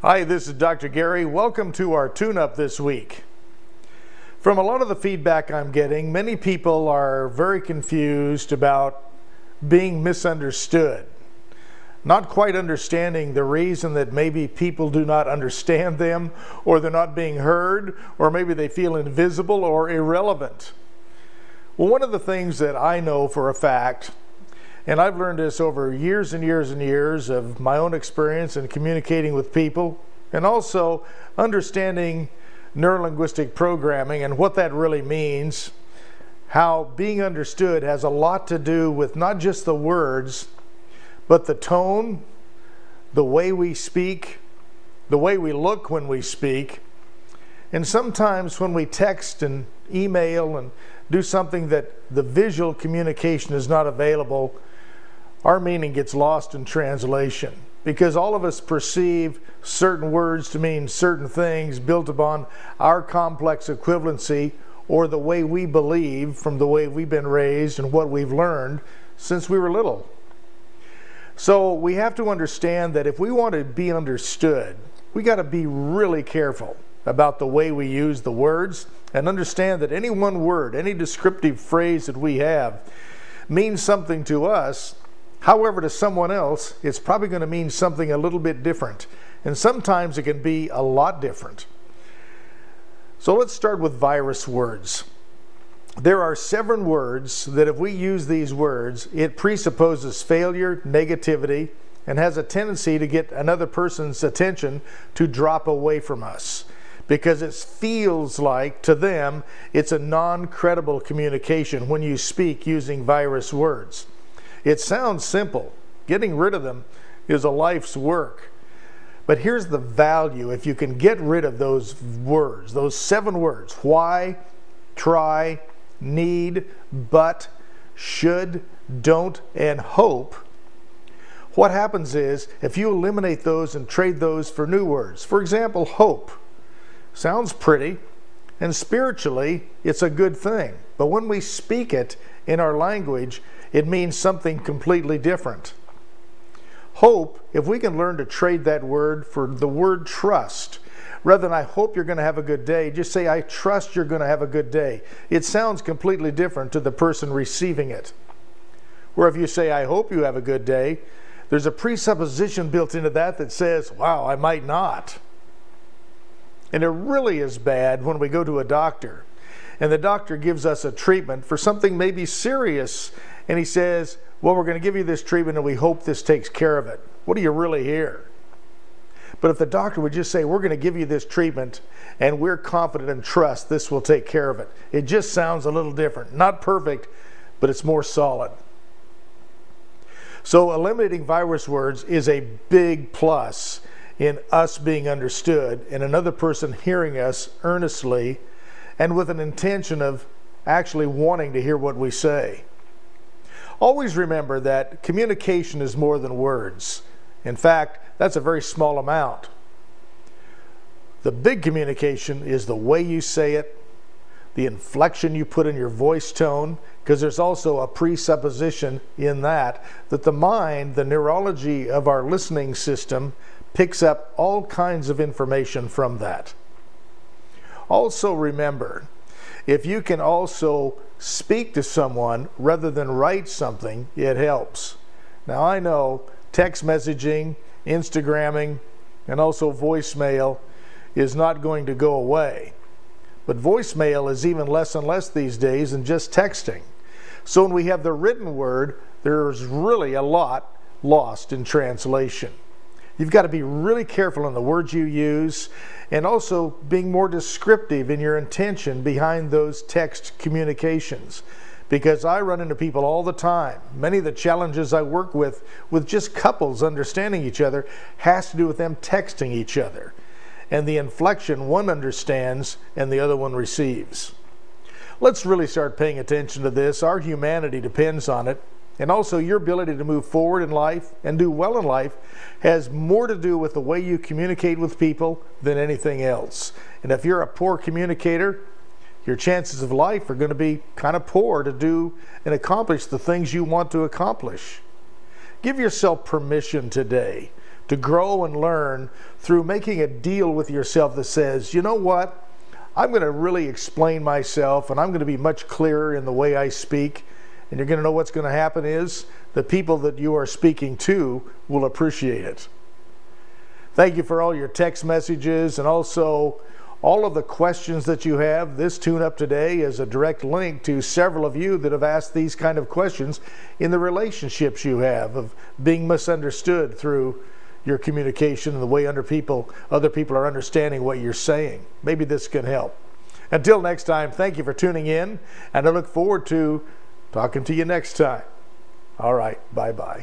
Hi, this is Dr. Gary. Welcome to our tune-up this week. From a lot of the feedback I'm getting, many people are very confused about being misunderstood. Not quite understanding the reason that maybe people do not understand them, or they're not being heard, or maybe they feel invisible or irrelevant. Well, one of the things that I know for a fact, and I've learned this over years and years and years of my own experience in communicating with people, and also understanding neurolinguistic programming and what that really means, how being understood has a lot to do with not just the words, but the tone, the way we speak, the way we look when we speak. And sometimes when we text and email and do something that the visual communication is not available, our meaning gets lost in translation, because all of us perceive certain words to mean certain things built upon our complex equivalency, or the way we believe from the way we've been raised and what we've learned since we were little. So we have to understand that if we want to be understood, we got to be really careful about the way we use the words, and understand that any one word, any descriptive phrase that we have means something to us. However, to someone else, it's probably going to mean something a little bit different. And sometimes it can be a lot different. So let's start with virus words. There are 7 words that if we use these words, it presupposes failure, negativity, and has a tendency to get another person's attention to drop away from us, because it feels like to them it's a non-credible communication when you speak using virus words. It sounds simple. Getting rid of them is a life's work. But here's the value if you can get rid of those words, those 7 words: why, try, need, but, should, don't, and hope. What happens is, if you eliminate those and trade those for new words, for example, hope sounds pretty, and spiritually it's a good thing. But when we speak it in our language, it means something completely different. Hope, if we can learn to trade that word for the word trust, rather than I hope you're going to have a good day, just say I trust you're going to have a good day. It sounds completely different to the person receiving it. Where if you say I hope you have a good day, there's a presupposition built into that that says, wow, I might not. And it really is bad when we go to a doctor and the doctor gives us a treatment for something maybe serious, and he says, well, we're going to give you this treatment and we hope this takes care of it. What do you really hear? But if the doctor would just say, we're going to give you this treatment and we're confident and trust this will take care of it, it just sounds a little different. Not perfect, but it's more solid. So eliminating virus words is a big plus in us being understood and another person hearing us earnestly and with an intention of actually wanting to hear what we say. Always remember that communication is more than words. In fact, that's a very small amount. The big communication is the way you say it, the inflection you put in your voice tone, because there's also a presupposition in that the mind, the neurology of our listening system, picks up all kinds of information from that. Also remember, if you can also speak to someone rather than write something, it helps. Now I know text messaging, Instagramming, and also voicemail is not going to go away. But voicemail is even less and less these days than just texting. So when we have the written word, there's really a lot lost in translation. You've got to be really careful in the words you use, and also being more descriptive in your intention behind those text communications. Because I run into people all the time. Many of the challenges I work with just couples understanding each other, has to do with them texting each other. And the inflection one understands and the other one receives. Let's really start paying attention to this. Our humanity depends on it. And also your ability to move forward in life and do well in life has more to do with the way you communicate with people than anything else. And if you're a poor communicator, your chances of life are going to be kind of poor to do and accomplish the things you want to accomplish. Give yourself permission today to grow and learn through making a deal with yourself that says, you know what? I'm going to really explain myself, and I'm going to be much clearer in the way I speak. And you're going to know what's going to happen is the people that you are speaking to will appreciate it. Thank you for all your text messages and also all of the questions that you have. This tune-up today is a direct link to several of you that have asked these kind of questions in the relationships you have of being misunderstood through your communication and the way other people are understanding what you're saying. Maybe this can help. Until next time, thank you for tuning in, and I look forward to talking to you next time. All right, bye-bye.